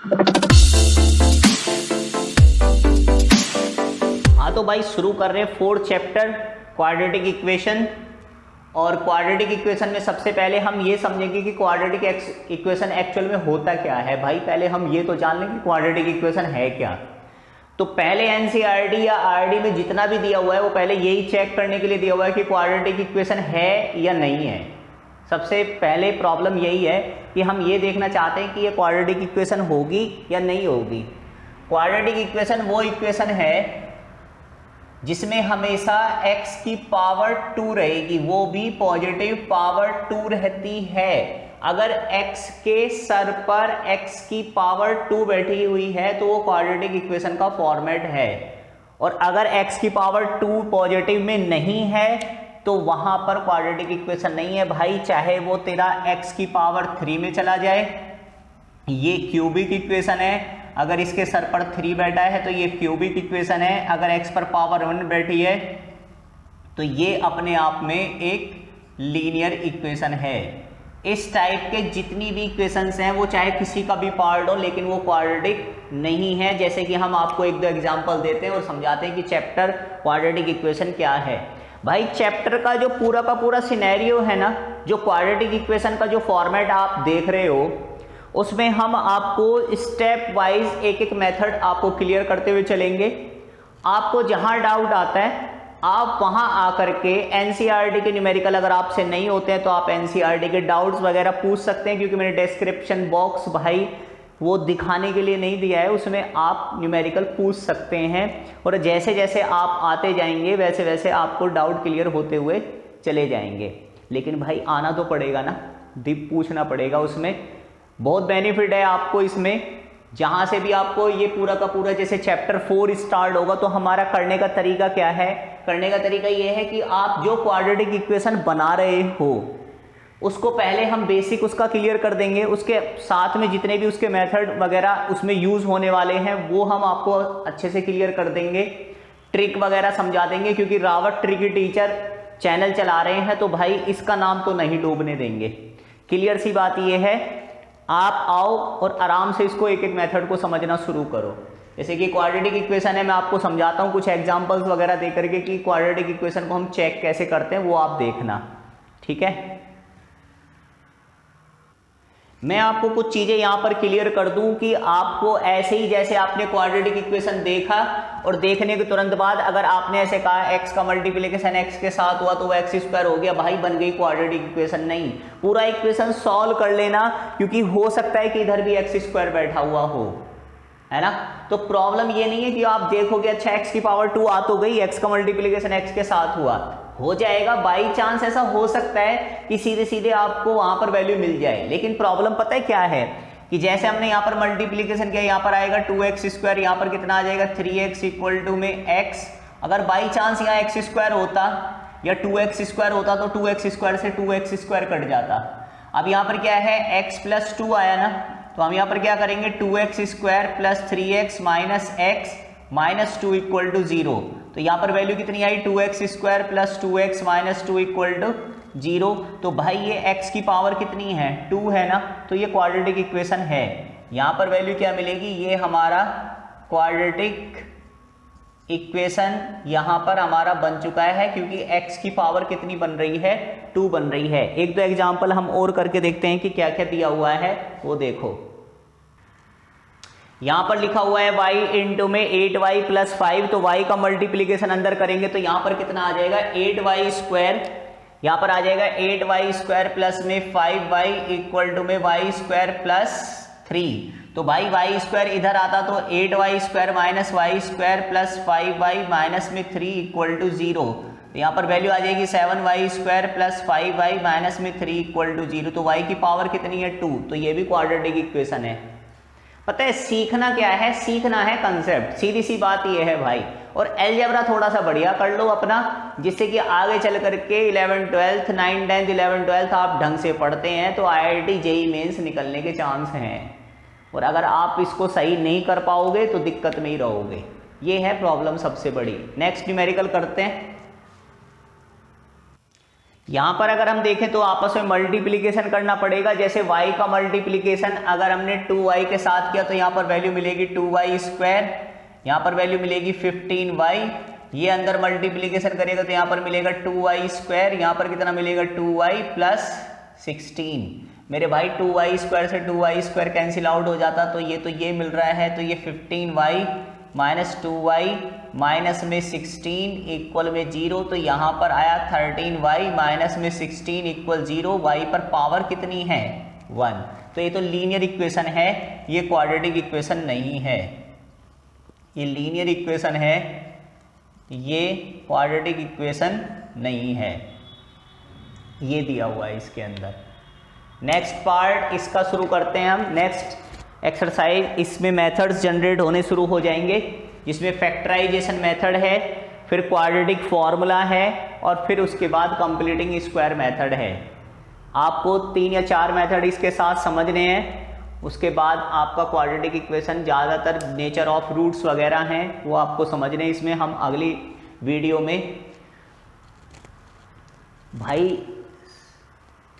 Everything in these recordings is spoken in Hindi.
हाँ तो भाई शुरू कर रहे हैं फोर्थ चैप्टर क्वाड्रेटिक इक्वेशन। और क्वाड्रेटिक इक्वेशन में सबसे पहले हम ये समझेंगे कि क्वाड्रेटिक इक्वेशन एक्चुअल में होता क्या है। भाई पहले हम ये तो जान लें कि क्वाड्रेटिक इक्वेशन है क्या। तो पहले एनसीईआरटी या आरडी में जितना भी दिया हुआ है वो पहले यही चेक करने के लिए दिया हुआ है कि क्वाड्रेटिक इक्वेशन है या नहीं है। सबसे पहले प्रॉब्लम यही है कि हम ये देखना चाहते हैं कि ये क्वाड्रेटिक इक्वेशन होगी या नहीं होगी। क्वाड्रेटिक इक्वेशन वो इक्वेशन है जिसमें हमेशा x की पावर 2 रहेगी, वो भी पॉजिटिव पावर 2 रहती है। अगर x के सर पर x की पावर 2 बैठी हुई है तो वो क्वाड्रेटिक इक्वेशन का फॉर्मेट है। और अगर x की पावर 2 पॉजिटिव में नहीं है तो वहां पर क्वाड्रेटिक इक्वेशन नहीं है भाई, चाहे वो तेरा x की पावर 3 में चला जाए। ये क्यूबिक इक्वेशन है, अगर इसके सर पर 3 बैठा है तो ये क्यूबिक इक्वेशन है। अगर x पर पावर 1 बैठी है तो ये अपने आप में एक लीनियर इक्वेशन है। इस टाइप के जितनी भी इक्वेशंस हैं वो चाहे किसी का भी पार्ट हो लेकिन वो क्वाड्रेटिक नहीं है। जैसे कि हम आपको एक दो एग्जांपल देते हैं और समझाते हैं कि चैप्टर क्वाड्रेटिक इक्वेशन क्या है। भाई चैप्टर का जो पूरा का पूरा सिनेरियो है ना, जो क्वाड्रेटिक इक्वेशन का जो फॉर्मेट आप देख रहे हो उसमें हम आपको स्टेप वाइज एक एक मेथड आपको क्लियर करते हुए चलेंगे। आपको जहां डाउट आता है आप वहां आकर के एनसीईआरटी के न्यूमेरिकल अगर आपसे नहीं होते हैं तो आप एनसीईआरटी के डाउट्स वगैरह पूछ सकते हैं, क्योंकि मैंने डिस्क्रिप्शन बॉक्स भाई वो दिखाने के लिए नहीं दिया है, उसमें आप न्यूमेरिकल पूछ सकते हैं। और जैसे जैसे आप आते जाएंगे वैसे वैसे आपको डाउट क्लियर होते हुए चले जाएंगे। लेकिन भाई आना तो पड़ेगा ना, डीप पूछना पड़ेगा, उसमें बहुत बेनिफिट है आपको। इसमें जहां से भी आपको ये पूरा का पूरा जैसे चैप्टर 4 स्टार्ट होगा तो हमारा करने का तरीका क्या है, करने का तरीका ये है कि आप जो क्वाड्रेटिक इक्वेशन बना रहे हो उसको पहले हम बेसिक उसका क्लियर कर देंगे, उसके साथ में जितने भी उसके मेथड वगैरह उसमें यूज होने वाले हैं वो हम आपको अच्छे से क्लियर कर देंगे, ट्रिक वगैरह समझा देंगे। क्योंकि रावत ट्रिक टीचर चैनल चला रहे हैं तो भाई इसका नाम तो नहीं डूबने देंगे। क्लियर सी बात ये है, आप आओ और आराम से इसको एक एक मेथड को समझना शुरू करो। जैसे कि क्वाड्रेटिक इक्वेशन है, मैं आपको समझाता हूँ कुछ एग्जांपल्स वगैरह दे करके कि क्वाड्रेटिक इक्वेशन को हम चेक कैसे करते हैं, वो आप देखना, ठीक है। मैं आपको कुछ चीजें यहाँ पर क्लियर कर दूं कि आपको ऐसे ही जैसे आपने क्वाड्रेटिक इक्वेशन देखा और देखने के तुरंत बाद अगर आपने ऐसे कहा x का मल्टीप्लिकेशन x के साथ हुआ तो वो x स्क्वायर हो गया, भाई बन गई क्वाड्रेटिक इक्वेशन। नहीं, पूरा इक्वेशन सॉल्व कर लेना, क्योंकि हो सकता है कि इधर भी x स्क्वायर बैठा हुआ हो, है ना। तो प्रॉब्लम ये नहीं है कि आप देखोगे अच्छा x की पावर 2 आ तो गई, x का मल्टीप्लिकेशन x के साथ हुआ, हो जाएगा। बाई चांस ऐसा हो सकता है कि सीधे सीधे आपको वहां पर वैल्यू मिल जाए। लेकिन प्रॉब्लम पता है क्या है कि जैसे हमने यहाँ पर मल्टीप्लिकेशन किया, यहाँ पर आएगा 2x स्क्वायर, यहाँ पर कितना आ जाएगा 3x इक्वल टू में x। अगर बाई चांस यहाँ x स्क्वायर होता या 2x स्क्वायर होता तो 2x स्क्वायर से 2x स्क्वायर कट जाता। अब यहाँ पर क्या है x प्लस 2 आया ना, तो हम यहाँ पर क्या करेंगे 2x square plus 3x minus x minus 2 equal to 0। तो यहाँ पर वैल्यू कितनी आई 2x square plus 2x minus 2 equal to 0। तो भाई ये x की पावर कितनी है 2 है ना, तो ये क्वाड्रेटिक इक्वेशन है। यहाँ पर वैल्यू क्या मिलेगी, ये हमारा क्वाड्रेटिक इक्वेशन यहाँ पर हमारा बन चुका है, क्योंकि x की पावर कितनी बन रही है 2 बन रही है। एक दो एग्जाम्पल हम और करके देखते हैं कि क्या क्या दिया हुआ है वो देखो। यहाँ पर लिखा हुआ है y इंटू में 8y प्लस 5, तो y का मल्टीप्लीकेशन अंदर करेंगे तो यहाँ पर कितना आ जाएगा 8y स्क्वायर, यहाँ पर आ जाएगा 8y स्क्वायर प्लस में 5y इक्वल टू में y स्क्वायर प्लस 3। तो भाई y स्क्वायर इधर आता तो 8y square minus y square plus 5y minus में 3 इक्वल टू 0। तो यहाँ पर वैल्यू आ जाएगी 7y square plus 5y minus में 3 इक्वल टू 0। तो y की पावर कितनी है 2, तो ये भी क्वाड्रेटिक इक्वेशन है। पता है सीखना क्या है, सीखना है कंसेप्ट, सीधी सी बात ये है भाई। और अलजेब्रा थोड़ा सा बढ़िया कर लो अपना, जिससे कि आगे चल करके 11 12 9 10 11 12 आप ढंग से पढ़ते हैं तो IIT JEE मेंस निकलने के चांस हैं। और अगर आप इसको सही नहीं कर पाओगे तो दिक्कत में ही रहोगे, ये है प्रॉब्लम सबसे बड़ी। नेक्स्ट न्यूमेरिकल करते हैं। यहाँ पर अगर हम देखें तो आपस में मल्टीप्लिकेशन करना पड़ेगा। जैसे y का मल्टीप्लिकेशन अगर हमने 2y के साथ किया तो यहाँ पर वैल्यू मिलेगी 2y स्क्वायर, यहाँ पर वैल्यू मिलेगी 15y। ये अंदर मल्टीप्लिकेशन करेगा तो यहाँ पर मिलेगा 2y स्क्वायर, यहाँ पर कितना मिलेगा 2y प्लस 16। मेरे भाई 2y स्क्वायर से 2y स्क्वायर कैंसिल आउट हो जाता तो ये मिल रहा है, तो ये 15y माइनस 2y माइनस में 16 इक्वल में 0। तो यहाँ पर आया 13y माइनस में 16 इक्वल 0। y पर पावर कितनी है 1। तो ये तो लीनियर इक्वेशन है, ये क्वाड्रेटिक इक्वेशन नहीं है। ये लीनियर इक्वेशन है, ये क्वाड्रेटिक इक्वेशन नहीं है। ये दिया हुआ है इसके अंदर। नेक्स्ट पार्ट इसका शुरू करते हैं हम। नेक्स्ट एक्सरसाइज, इसमें मेथड्स जनरेट होने शुरू हो जाएंगे, जिसमें फैक्टराइजेशन मेथड है, फिर क्वाड्रेटिक फॉर्मूला है और फिर उसके बाद कंप्लीटिंग स्क्वायर मेथड है। आपको 3 या 4 मेथड इसके साथ समझने हैं। उसके बाद आपका क्वाड्रेटिक इक्वेशन, ज़्यादातर नेचर ऑफ रूट्स वगैरह हैं वो आपको समझने हैं। इसमें हम अगली वीडियो में। भाई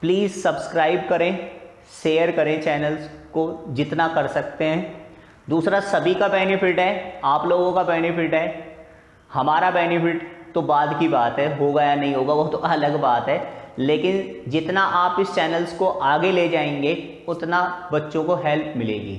प्लीज़ सब्सक्राइब करें, शेयर करें चैनल्स को जितना कर सकते हैं। दूसरा, सभी का बेनिफिट है, आप लोगों का बेनिफिट है, हमारा बेनिफिट तो बाद की बात है, होगा या नहीं होगा वो तो अलग बात है। लेकिन जितना आप इस चैनल्स को आगे ले जाएंगे उतना बच्चों को हेल्प मिलेगी,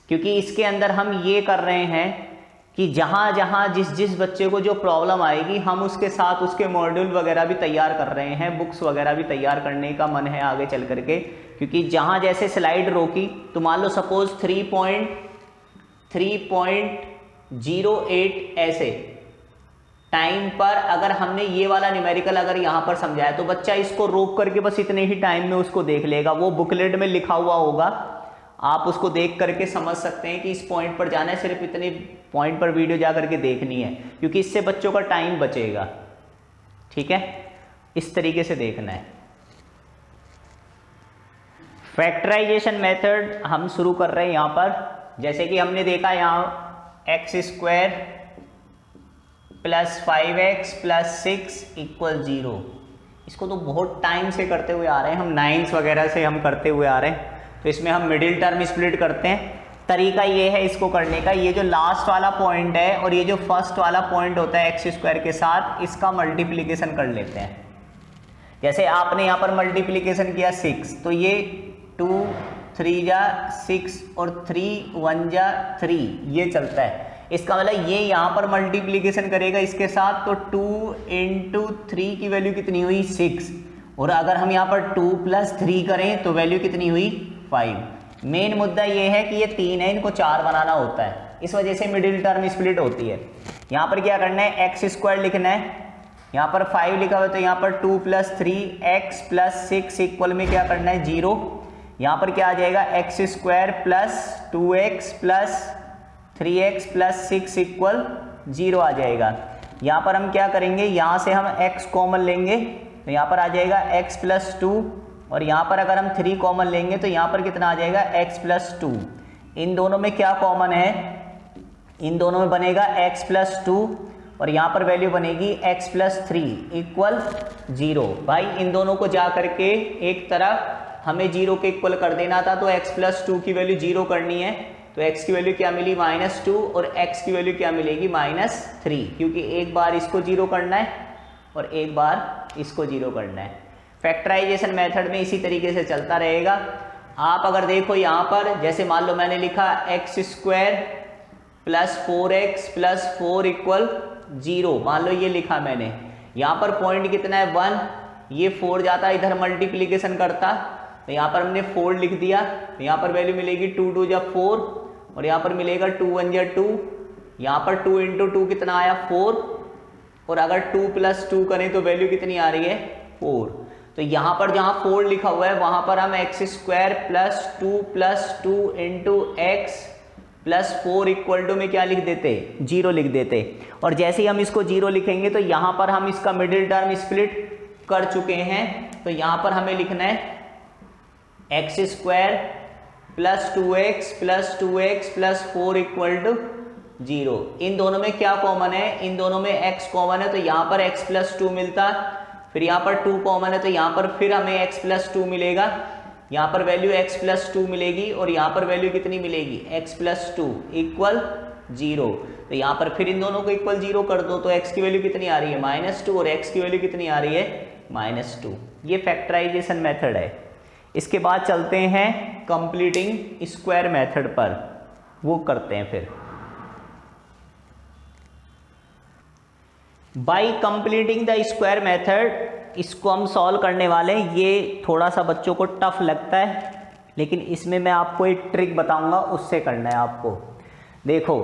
क्योंकि इसके अंदर हम ये कर रहे हैं कि जहाँ जहाँ जिस जिस बच्चे को जो प्रॉब्लम आएगी हम उसके साथ उसके मॉड्यूल वगैरह भी तैयार कर रहे हैं, बुक्स वगैरह भी तैयार करने का मन है आगे चल करके। क्योंकि जहाँ जैसे स्लाइड रोकी तो मान लो सपोज 3.08 ऐसे टाइम पर अगर हमने ये वाला न्यूमेरिकल अगर यहाँ पर समझाया तो बच्चा इसको रोक करके बस इतने ही टाइम में उसको देख लेगा। वो बुकलेट में लिखा हुआ होगा, आप उसको देख करके समझ सकते हैं कि इस पॉइंट पर जाना है, सिर्फ इतने पॉइंट पर वीडियो जा करके देखनी है, क्योंकि इससे बच्चों का टाइम बचेगा। ठीक है, इस तरीके से देखना है। फैक्टराइजेशन मेथड हम शुरू कर रहे हैं यहाँ पर। जैसे कि हमने देखा यहाँ x square plus 5x plus 6 equal 0। इसको तो बहुत टाइम से करते हुए आ रहे हैं हम, 9s वगैरह से हम करते हुए आ रहे हैं। तो इसमें हम मिडिल टर्म स्प्लिट करते हैं। तरीका ये है इसको करने का, ये जो लास्ट वाला पॉइंट है और ये जो फर्स्ट वाला पॉइंट होता है एक्स स्क्वायर के साथ, इसका मल्टीप्लिकेशन कर लेते हैं। जैसे आपने यहाँ पर मल्टीप्लिकेशन किया 6, तो ये 2 3 जा 6 और 3 1 जा 3, ये चलता है। इसका मतलब ये यहाँ पर मल्टीप्लिकेशन करेगा इसके साथ, तो 2 × 3 की वैल्यू कितनी हुई 6, और अगर हम यहाँ पर 2 + 3 करें तो वैल्यू कितनी हुई 5। मेन मुद्दा ये है कि ये 3 है, इनको 4 बनाना होता है, इस वजह से मिडिल टर्म स्प्लिट होती है। यहाँ पर क्या करना है, एक्स स्क्वायर लिखना है, यहाँ पर 5 लिखा हुआ तो यहाँ पर 2 + 3x + 6 इक्वल में क्या करना है 0। यहाँ पर क्या आ जाएगा x square plus 2x plus 3x plus 6 equal 0 आ जाएगा। यहाँ पर हम क्या करेंगे, यहाँ से हम x कॉमन लेंगे तो यहाँ पर आ जाएगा x + 2, और यहाँ पर अगर हम 3 कॉमन लेंगे तो यहाँ पर कितना आ जाएगा x + 2। इन दोनों में क्या कॉमन है, इन दोनों में बनेगा x + 2 और यहाँ पर वैल्यू बनेगी x + 3 इक्वल 0। भाई इन दोनों को जा करके एक तरफ हमें 0 के इक्वल कर देना था, तो x + 2 की वैल्यू 0 करनी है, तो x की वैल्यू क्या मिली -2 और x की वैल्यू क्या मिलेगी -3, क्योंकि एक बार इसको 0 करना है और एक बार इसको 0 करना है। फैक्टराइजेशन मेथड में इसी तरीके से चलता रहेगा। आप अगर देखो यहाँ पर, जैसे मान लो मैंने लिखा x² + 4x + 4 इक्वल 0, मान लो ये लिखा मैंने। यहाँ पर पॉइंट कितना है 1, ये 4 जाता इधर मल्टीप्लिकेशन करता, तो यहाँ पर हमने 4 लिख दिया, तो यहाँ पर वैल्यू मिलेगी 2 × 2 = 4 और यहाँ पर मिलेगा 2 × 1 = 2। यहाँ पर 2 × 2 कितना आया 4, और अगर 2 + 2 करें तो वैल्यू कितनी आ रही है 4। तो यहाँ पर जहाँ 4 लिखा हुआ है वहाँ पर हम x² + 2 + 2 × x + 4 इक्वल टू में क्या लिख देते 0 लिख देते। और जैसे ही हम इसको 0 लिखेंगे तो यहाँ पर हम इसका मिडिल टर्म स्प्लिट कर चुके हैं, तो यहाँ पर हमें लिखना है x² + 2x + 2x + 4 equal to 0। इन दोनों में क्या कॉमन है, इन दोनों में x कॉमन है, तो यहाँ पर x + 2 मिलता, फिर यहाँ पर 2 कॉमन है तो यहाँ पर फिर हमें x प्लस 2 मिलेगा, यहाँ पर वैल्यू x प्लस 2 मिलेगी और यहाँ पर वैल्यू कितनी मिलेगी x प्लस 2 इक्वल 0। तो यहाँ पर फिर इन दोनों को इक्वल 0 कर दो तो x की वैल्यू कितनी आ रही है -2 और x की वैल्यू कितनी आ रही है -2। ये फैक्टराइजेशन मेथड है। इसके बाद चलते हैं कंप्लीटिंग स्क्वायर मेथड पर, वो करते हैं फिर। By completing the square method, इसको हम सॉल्व करने वाले हैं। ये थोड़ा सा बच्चों को टफ लगता है, लेकिन इसमें मैं आपको एक ट्रिक बताऊंगा, उससे करना है आपको। देखो,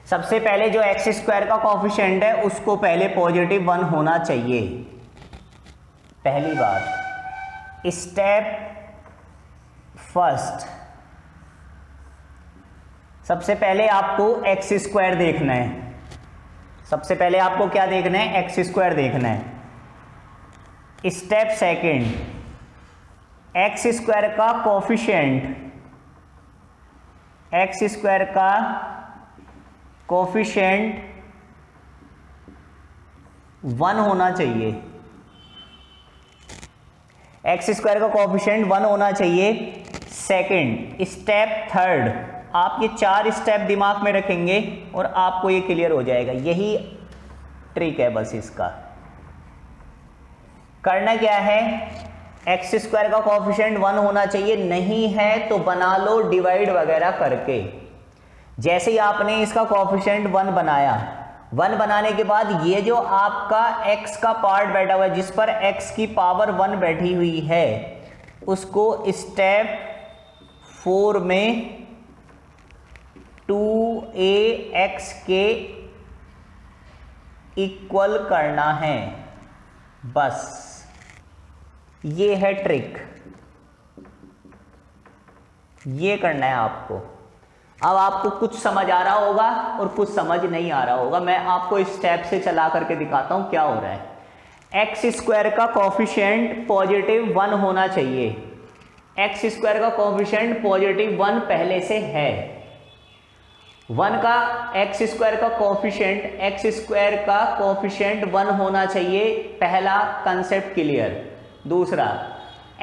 सबसे पहले जो एक्स स्क्वायर का कोफिशिएंट है उसको पहले पॉजिटिव 1 होना चाहिए, पहली बात। स्टेप फर्स्ट, सबसे पहले आपको एक्स स्क्वायर देखना है। सबसे पहले आपको क्या देखना है? एक्स स्क्वायर देखना है। स्टेप सेकंड, एक्स स्क्वायर का कोफिशिएंट, एक्स स्क्वायर का कोफिशिएंट 1 होना चाहिए। एक्स स्क्वायर का कोफिशिएंट 1 होना चाहिए। सेकंड स्टेप थर्ड, आप ये 4 स्टेप दिमाग में रखेंगे और आपको ये क्लियर हो जाएगा। यही ट्रिक है बस इसका। करना क्या है? एक्स स्क्वायर का कोफिशिएंट 1 होना चाहिए, नहीं है तो बना लो डिवाइड वगैरह करके। जैसे ही आपने इसका कोफिशिएंट 1 बनाया, 1 बनाने के बाद ये जो आपका x का पार्ट बैठा हुआ है, जिस पर x की पावर 1 बैठी हुई है, उसको स्टेप 4 में 2ax के इक्वल करना है। बस ये है ट्रिक, ये करना है आपको। अब आपको कुछ समझ आ रहा होगा और कुछ समझ नहीं आ रहा होगा। मैं आपको स्टेप से चला करके दिखाता हूं क्या हो रहा है। एक्स स्क्वायर का कोफिशिएंट पॉजिटिव 1 होना चाहिए। एक्स स्क्वायर का कोफिशिएंट पॉजिटिव 1 पहले से है। 1 का एक्स स्क्वायर का कोफिशिएंट, एक्स स्क्वायर का कोफिशिएंट 1 होना चाहिए। पहला कंसेप्ट क्लियर। दूसरा,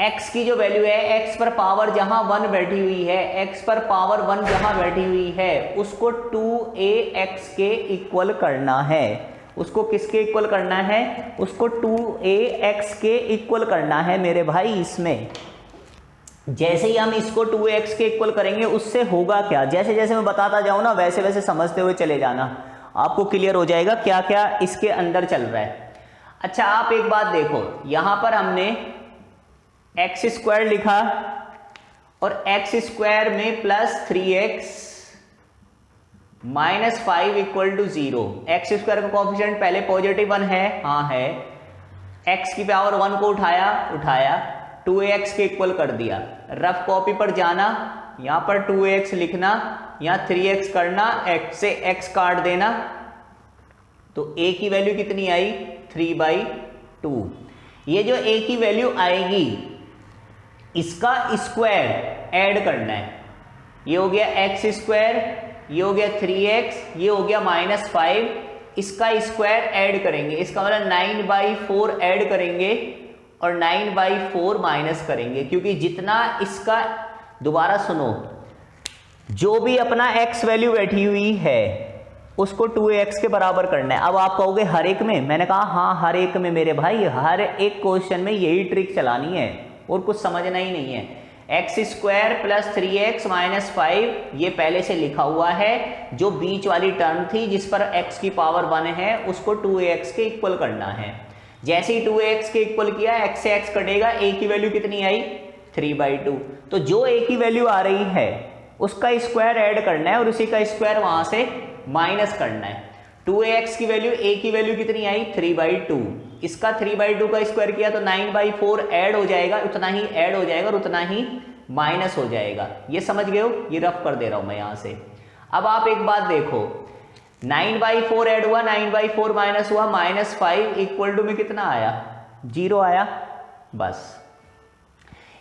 x की जो वैल्यू है, x पर पावर जहां 1 बैठी हुई है, x पर पावर 1 जहां बैठी हुई है, उसको 2ax के इक्वल करना है। उसको किसके इक्वल करना है? उसको 2ax के इक्वल करना है मेरे भाई। इसमें जैसे ही हम इसको 2x के इक्वल करेंगे, उससे होगा क्या, जैसे जैसे मैं बताता जाऊं ना, वैसे वैसे समझते हुए चले जाना, आपको क्लियर हो जाएगा क्या क्या इसके अंदर चल रहा है। अच्छा, आप एक बात देखो, यहां पर हमने एक्स स्क्वायर लिखा और एक्स स्क्वायर में plus 3x minus 5 equal to 0। X square का कोफिशिएंट पहले पॉजिटिव 1 है, हाँ है। x की पावर 1 को उठाया 2ax के इक्वल कर दिया। रफ कॉपी पर जाना, यहां पर 2ax लिखना, यहां 3x करना, x से x काट देना, तो a की वैल्यू कितनी आई? 3/2। ये जो a की वैल्यू आएगी, इसका स्क्वायर ऐड करना है। ये हो गया एक्स स्क्वायर, ये हो गया 3x, ये हो गया -5। इसका स्क्वायर ऐड करेंगे, इसका मतलब 9/4 ऐड करेंगे और 9/4 माइनस करेंगे, क्योंकि जितना इसका, दोबारा सुनो, जो भी अपना x वैल्यू बैठी हुई है उसको 2ax के बराबर करना है। अब आप कहोगे हर एक में, मैंने कहा हाँ हर एक में मेरे भाई, हर एक क्वेश्चन में यही ट्रिक चलानी है और कुछ समझना ही नहीं है। X square plus 3x minus 5, ये पहले से लिखा हुआ है। जो बीच वाली टर्म थी जिस पर x की पावर 1 है, उसको 2ax के इक्वल करना है। जैसे ही 2ax के इक्वल किया, x से x कटेगा, a की वैल्यू कितनी आई? 3/2। तो जो a की वैल्यू आ रही है उसका स्क्वायर ऐड करना है और उसी का स्क्वायर वहां से माइनस करना है। 2ax की वैल्यू, a की वैल्यू कितनी आई? 3/2। इसका 3/2 का स्क्वायर किया तो 9/4 ऐड हो जाएगा, उतना ही ऐड हो जाएगा और उतना ही माइनस हो जाएगा। ये समझ गए हो? ये रफ कर दे रहा हूं मैं यहां से। अब आप एक बात देखो, 9/4 ऐड हुआ, 9/4 माइनस हुआ, -5 इक्वल टू में कितना आया? 0 आया। बस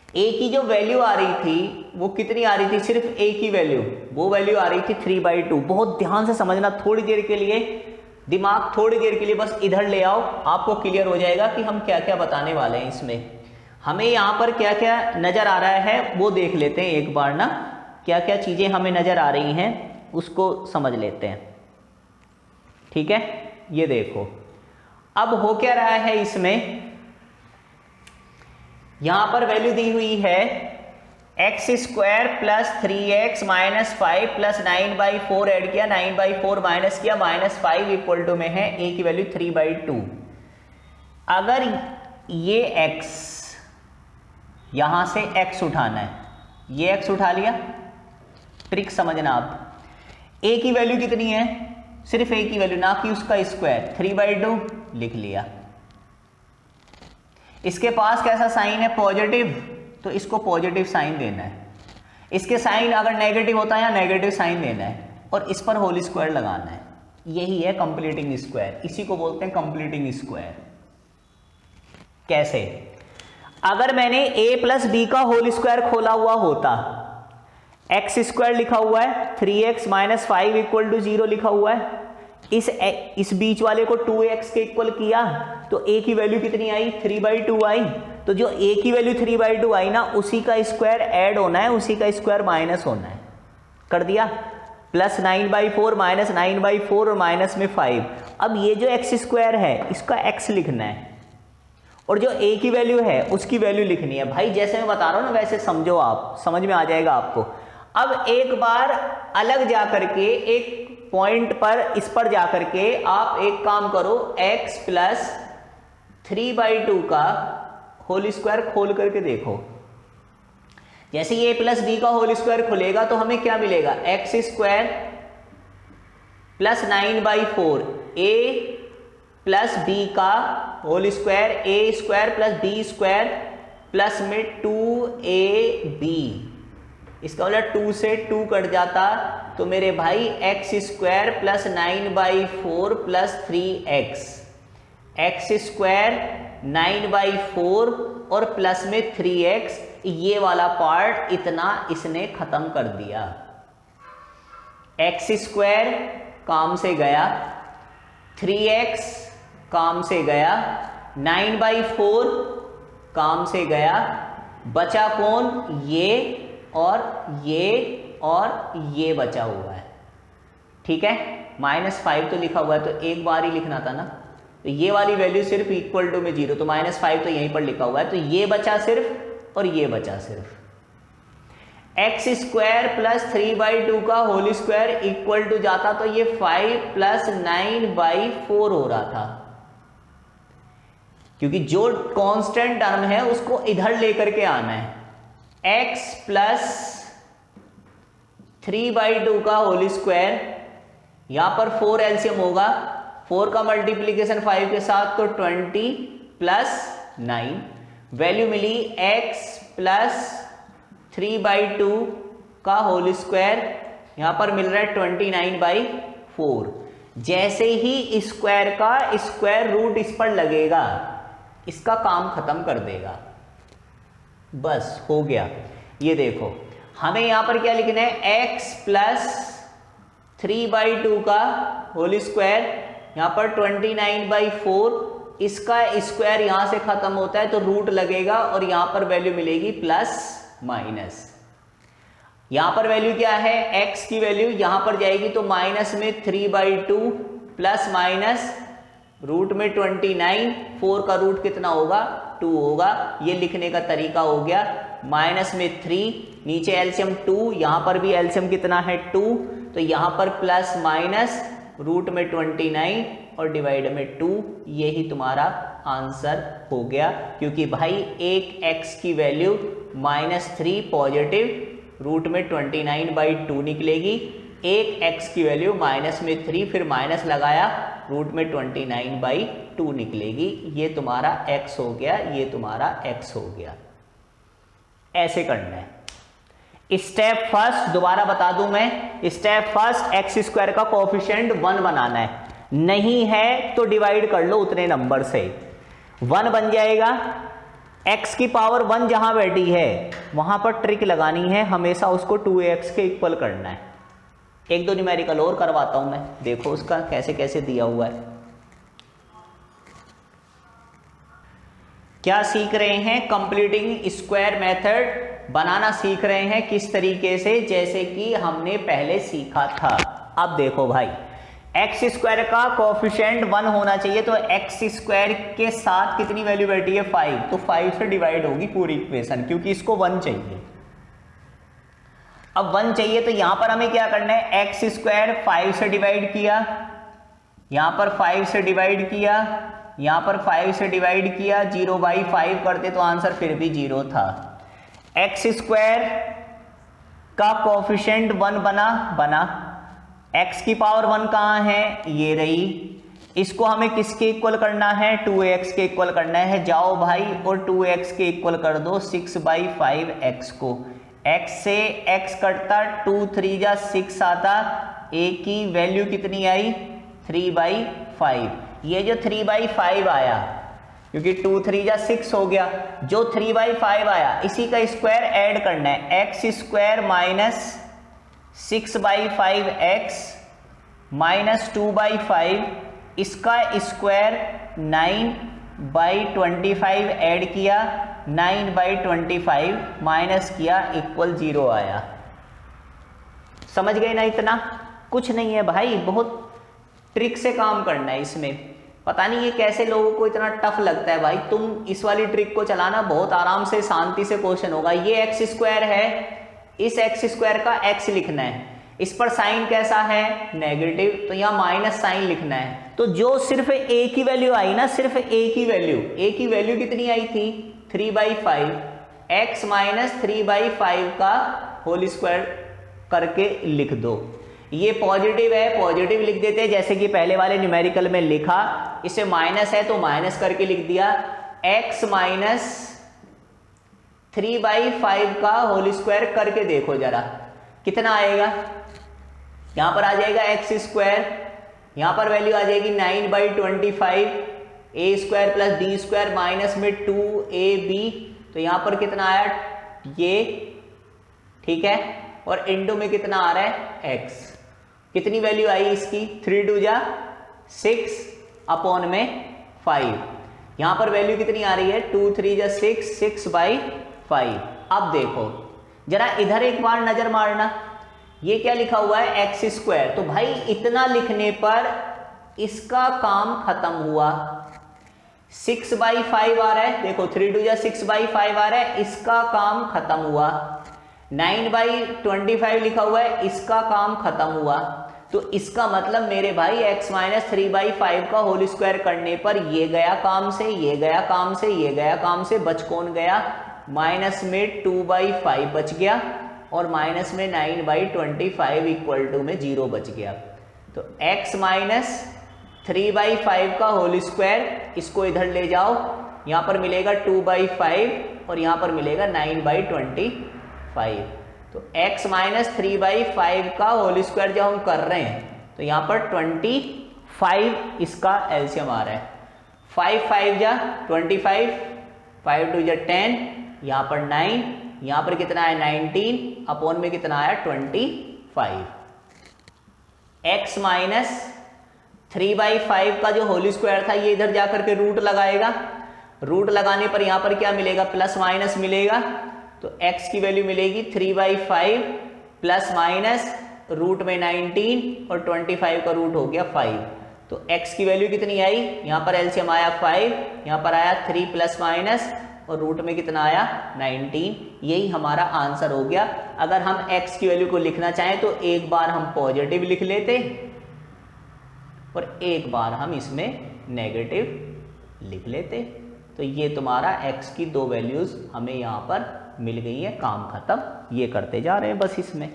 a की जो वैल्यू आ रही थी वो कितनी आ रही थी? सिर्फ a की वैल्यू, वो वैल्यू आ रही थी 3/2। बहुत ध्यान से समझना, थोड़ी देर के लिए दिमाग थोड़ी देर के लिए बस इधर ले आओ, आपको क्लियर हो जाएगा कि हम क्या क्या बताने वाले हैं इसमें। हमें यहाँ पर क्या क्या नज़र आ रहा है वो देख लेते हैं एक बार ना, क्या क्या चीज़ें हमें नज़र आ रही हैं उसको समझ लेते हैं। ठीक है, ये देखो अब हो क्या रहा है इसमें, यहाँ पर वैल्यू दी हुई है x square plus 3x minus 5 plus 9/4 add किया, 9/4 माइनस किया, -5 इक्वल टू में है a की वैल्यू 3/2। अगर ये x, यहां से x उठाना है, ये x उठा लिया, ट्रिक समझना आप, a की वैल्यू कितनी है, सिर्फ a की वैल्यू, ना कि उसका स्क्वायर, 3/2 लिख लिया। इसके पास कैसा साइन है, पॉजिटिव, तो इसको पॉजिटिव साइन देना है। इसके साइन अगर नेगेटिव होता है या नेगेटिव साइन देना है, और इस पर होल स्क्वायर लगाना है। यही है कंप्लीटिंग स्क्वायर, इसी को बोलते हैं कंप्लीटिंग स्क्वायर। कैसे, अगर मैंने a प्लस बी का होल स्क्वायर खोला हुआ होता, एक्स स्क्वायर लिखा हुआ है, 3x माइनस 5 इक्वल टू 0 लिखा हुआ है, इस बीच वाले को 2x के इक्वल किया तो a की वैल्यू कितनी आई, 3/2 आई। तो जो a की वैल्यू 3/2 आई ना, उसी का स्क्वायर ऐड होना है, उसी का स्क्वायर माइनस होना है। कर दिया, प्लस 9/4 माइनस 9/4 और माइनस में 5। अब ये जो एक्स स्क्वायर है इसका x लिखना है, और जो a की वैल्यू है उसकी वैल्यू लिखनी है। भाई जैसे मैं बता रहा हूँ ना वैसे समझो, आप समझ में आ जाएगा आपको। अब एक बार अलग जा करके एक पॉइंट पर, इस पर जाकर के आप एक काम करो, x प्लस 3/2 का होल स्क्वायर खोल करके देखो। जैसे ये a प्लस बी का होल स्क्वायर खुलेगा तो हमें क्या मिलेगा, x square plus 9/4 a plus B का whole square, a square plus B square plus में 2ab। इसका मतलब 2 से 2 कट जाता तो मेरे भाई x square plus 9/4 plus 3x, x square 9/4 और प्लस में 3x, ये वाला पार्ट इतना इसने खत्म कर दिया। एक्स स्क्वायर काम से गया, 3x काम से गया, 9/4 काम से गया, बचा कौन, ये और ये बचा हुआ है। ठीक है, -5 तो लिखा हुआ है तो एक बार ही लिखना था ना, तो ये वाली वैल्यू सिर्फ इक्वल टू में 0, तो -5 तो यहीं पर लिखा हुआ है, तो ये बचा सिर्फ और ये बचा सिर्फ। एक्स स्क्वायर प्लस 3/2 का होल स्क्वायर इक्वल टू जाता तो ये 5 प्लस 9/4 हो रहा था, क्योंकि जो कांस्टेंट टर्म है उसको इधर लेकर के आना है। x प्लस 3/2 का होल स्क्वायर, यहां पर 4 एलसीएम होगा, 4 का मल्टीप्लीकेशन 5 के साथ तो 20 प्लस 9, वैल्यू मिली x प्लस 3/2 का होल स्क्वायर, यहां पर मिल रहा है 29/4। जैसे ही स्क्वायर का स्क्वायर रूट इस पर लगेगा, इसका काम खत्म कर देगा, बस हो गया। ये देखो हमें यहां पर क्या लिखना है, x प्लस 3/2 का होल स्क्वायर, यहां पर 29/4, इसका स्क्वायर यहां से खत्म होता है तो रूट लगेगा और यहां पर वैल्यू मिलेगी प्लस माइनस। यहां पर वैल्यू क्या है, x की वैल्यू यहां पर जाएगी तो माइनस में 3/2 प्लस माइनस रूट में 29, 4 का रूट कितना होगा, 2 होगा। ये लिखने का तरीका हो गया, माइनस में 3, नीचे एलसीएम 2, यहां पर भी एलसीएम कितना है 2, तो यहां पर प्लस माइनस रूट में 29 और डिवाइड में 2, यही तुम्हारा आंसर हो गया। क्योंकि भाई एक x की वैल्यू -3 पॉजिटिव रूट में 29/2 निकलेगी, एक x की वैल्यू माइनस में 3 फिर माइनस लगाया रूट में 29/2 निकलेगी। ये तुम्हारा x हो गया, ये तुम्हारा x हो गया। ऐसे करना है। स्टेप फर्स्ट दोबारा बता दूं मैं, स्टेप फर्स्ट एक्स स्क्वायर का कोएफिशिएंट 1 बनाना है, नहीं है तो डिवाइड कर लो उतने नंबर से, 1 बन जाएगा। x की पावर 1 जहां बैठी है वहां पर ट्रिक लगानी है, हमेशा उसको 2x के इक्वल करना है। एक दो न्यूमेरिकल और करवाता हूं मैं, देखो उसका कैसे कैसे दिया हुआ है। क्या सीख रहे हैं? कंप्लीटिंग स्क्वायर मेथड बनाना सीख रहे हैं। किस तरीके से? जैसे कि हमने पहले सीखा था। अब देखो भाई, एक्स स्क्वायर का कोफिशिएंट 1 होना चाहिए, तो एक्स स्क्वायर के साथ कितनी वैल्यू बैठी है? 5, तो 5 से डिवाइड होगी पूरी इक्वेशन, क्योंकि इसको 1 चाहिए। अब 1 चाहिए तो यहां पर हमें क्या करना है? एक्स स्क्वायर 5 से डिवाइड किया, यहां पर 5 से डिवाइड किया, यहां पर 5 से डिवाइड किया, 0/5 करते तो आंसर फिर भी 0 था। एक्स स्क्वायर का कोफिशिएंट 1 बना, x की पावर 1 कहाँ है? ये रही। इसको हमें किसके इक्वल करना है? 2x के इक्वल करना है। जाओ भाई और 2x के इक्वल कर दो 6/5x को। x से x कटता, 2 3 जा 6 आता, a की वैल्यू कितनी आई? 3/5। ये जो 3/5 आया, क्योंकि 2 3 जा 6 हो गया, जो 3/5 आया इसी का स्क्वायर ऐड करना है। X square minus 6/5x minus 2/5, इसका स्क्वायर 9/25 ऐड किया, 9/25 माइनस किया, इक्वल 0 आया। समझ गए ना? इतना कुछ नहीं है भाई, बहुत ट्रिक से काम करना है इसमें। पता नहीं ये कैसे लोगों को इतना टफ लगता है भाई। तुम इस वाली ट्रिक को चलाना, बहुत आराम से शांति से क्वेश्चन होगा। ये एक्स स्क्वायर है, इस एक्स स्क्वायर का एक्स लिखना है, इस पर साइन कैसा है? नेगेटिव, तो यहाँ माइनस साइन लिखना है। तो जो सिर्फ ए की वैल्यू आई ना, सिर्फ ए की वैल्यू कितनी आई थी? 3/5, एक्स माइनस 3/5 का होल स्क्वायर करके लिख दो। ये पॉजिटिव है, पॉजिटिव लिख देते हैं, जैसे कि पहले वाले न्यूमेरिकल में लिखा। इसे माइनस है तो माइनस करके लिख दिया। एक्स माइनस 3/5 का होल स्क्वायर करके देखो जरा कितना आएगा। यहां पर आ जाएगा एक्स स्क्वायर, यहां पर वैल्यू आ जाएगी 9/25, A square plus B square minus में 2ab, तो यहां पर कितना आया? ये ठीक है, और इंटू में कितना आ रहा है? एक्स। कितनी वैल्यू आई इसकी? 3 2 जा 6 अपॉन में 5। यहां पर वैल्यू कितनी आ रही है? 2 3 जा 6, 6/5। अब देखो जरा इधर एक बार नजर मारना, ये क्या लिखा हुआ है? X square. तो भाई इतना लिखने पर इसका काम खत्म हुआ। 6/5 आ रहा है, देखो 3 2 जा 6/5 आ रहा है, इसका काम खत्म हुआ। 9/25 लिखा हुआ है, इसका काम खत्म हुआ। तो इसका मतलब मेरे भाई x माइनस 3/5 का होल स्क्वायर करने पर ये गया काम से, ये गया काम से, ये गया काम से, बच कौन गया? माइनस में 2/5 बच गया, और माइनस में 9/25 इक्वल टू में 0 बच गया। तो x माइनस 3/5 का होल स्क्वायर, इसको इधर ले जाओ, यहां पर मिलेगा 2/5 और यहां पर मिलेगा 9/25। तो x माइनस 3/5 का होल स्क्वायर जब हम कर रहे हैं तो यहां पर 25 इसका एलसीएम आ रहा है। 5 5 जा 25, 5 2 जा 10, यहां पर 9, यहां पर कितना है? 19 अपॉन में कितना आया? 25। x माइनस 3/5 का जो होल स्क्वायर था ये इधर जाकर के रूट लगाएगा, रूट लगाने पर यहां पर क्या मिलेगा? प्लस माइनस मिलेगा। तो x की वैल्यू मिलेगी 3/5 प्लस माइनस रूट में 19 और 25 का रूट हो गया 5। तो x की वैल्यू कितनी आई? यहां पर एलसीएम आया 5, यहां पर आया 3 प्लस माइनस और रूट में कितना आया? 19। यही हमारा आंसर हो गया। अगर हम x की वैल्यू को लिखना चाहें तो एक बार हम पॉजिटिव लिख लेते और एक बार हम इसमें नेगेटिव लिख लेते। तो ये तुम्हारा x की 2 वैल्यूज हमें यहां पर मिल गई है, काम खत्म। ये करते जा रहे हैं बस इसमें।